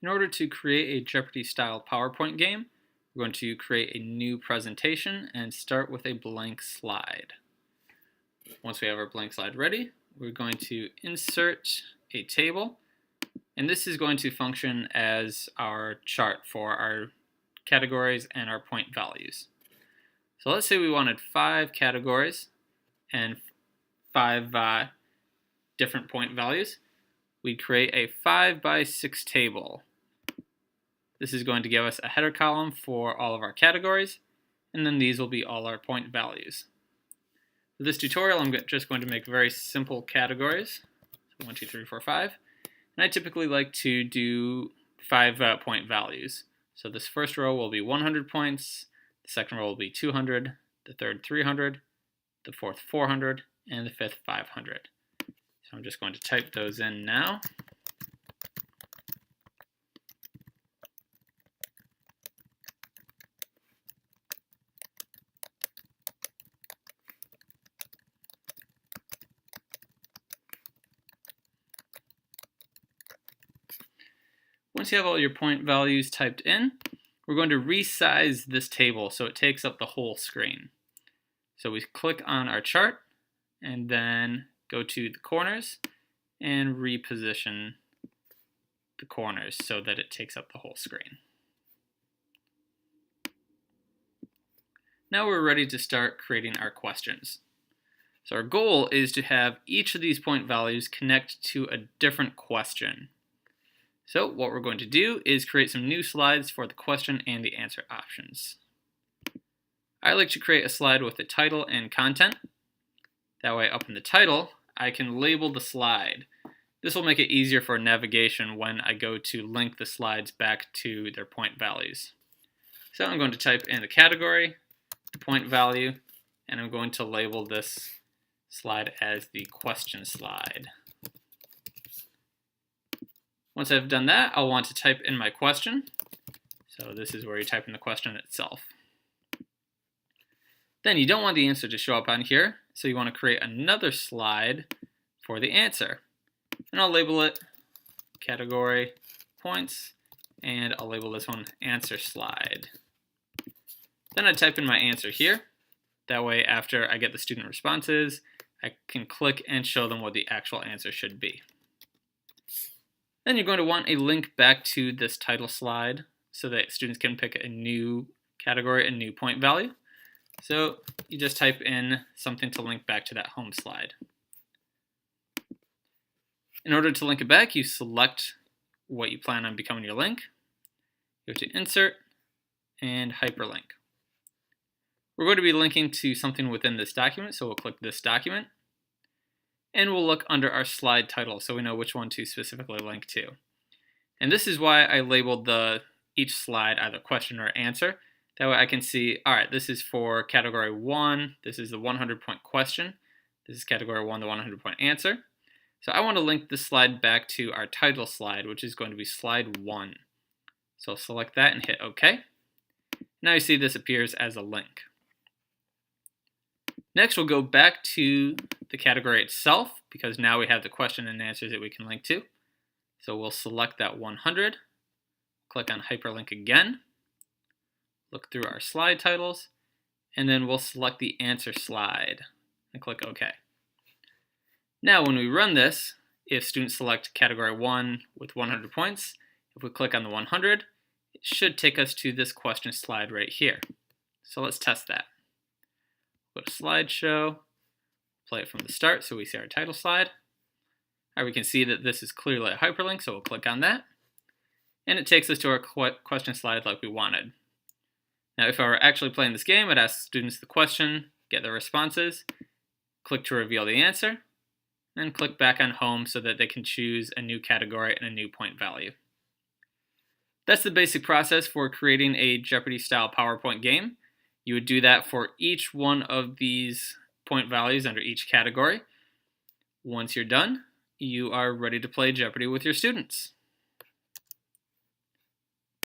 In order to create a Jeopardy style PowerPoint game, we're going to create a new presentation and start with a blank slide. Once we have our blank slide ready, we're going to insert a table, and this is going to function as our chart for our categories and our point values. So let's say we wanted 5 categories and 5 different point values. We'd create a 5 by 6 table. This is going to give us a header column for all of our categories, and then these will be all our point values. For this tutorial, I'm just going to make very simple categories. So 1, 2, 3, 4, 5. And I typically like to do 5 point values. So this first row will be 100 points, the second row will be 200, the third 300, the fourth 400, and the fifth 500. So I'm just going to type those in now. Once you have all your point values typed in, we're going to resize this table so it takes up the whole screen. So we click on our chart and then go to the corners and reposition the corners so that it takes up the whole screen. Now we're ready to start creating our questions. So our goal is to have each of these point values connect to a different question. So what we're going to do is create some new slides for the question and the answer options. I like to create a slide with the title and content. That way up in the title, I can label the slide. This will make it easier for navigation when I go to link the slides back to their point values. So I'm going to type in the category, the point value, and I'm going to label this slide as the question slide. Once I've done that, I'll want to type in my question. So this is where you type in the question itself. Then you don't want the answer to show up on here, so you want to create another slide for the answer. And I'll label it category points, and I'll label this one answer slide. Then I type in my answer here. That way, after I get the student responses, I can click and show them what the actual answer should be. Then you're going to want a link back to this title slide so that students can pick a new category, a new point value. So you just type in something to link back to that home slide. In order to link it back, you select what you plan on becoming your link. Go to Insert and Hyperlink. We're going to be linking to something within this document, so we'll click this document. And we'll look under our slide title so we know which one to specifically link to. And this is why I labeled each slide either question or answer. That way I can see, all right, this is for category 1, this is the 100-point question, this is category 1, the 100-point answer. So I want to link this slide back to our title slide, which is going to be slide 1. So select that and hit OK. Now you see this appears as a link. Next, we'll go back to the category itself, because now we have the question and answers that we can link to. So we'll select that 100, click on Hyperlink again, look through our slide titles, and then we'll select the answer slide and click OK. Now when we run this, if students select category 1 with 100 points, if we click on the 100, it should take us to this question slide right here. So let's test that. Go to slideshow, play it from the start so we see our title slide. All right, we can see that this is clearly a hyperlink, so we'll click on that. And it takes us to our question slide like we wanted. Now, if I were actually playing this game, I'd ask students the question, get their responses, click to reveal the answer, and click back on home so that they can choose a new category and a new point value. That's the basic process for creating a Jeopardy-style PowerPoint game. You would do that for each one of these point values under each category. Once you're done, you are ready to play Jeopardy with your students.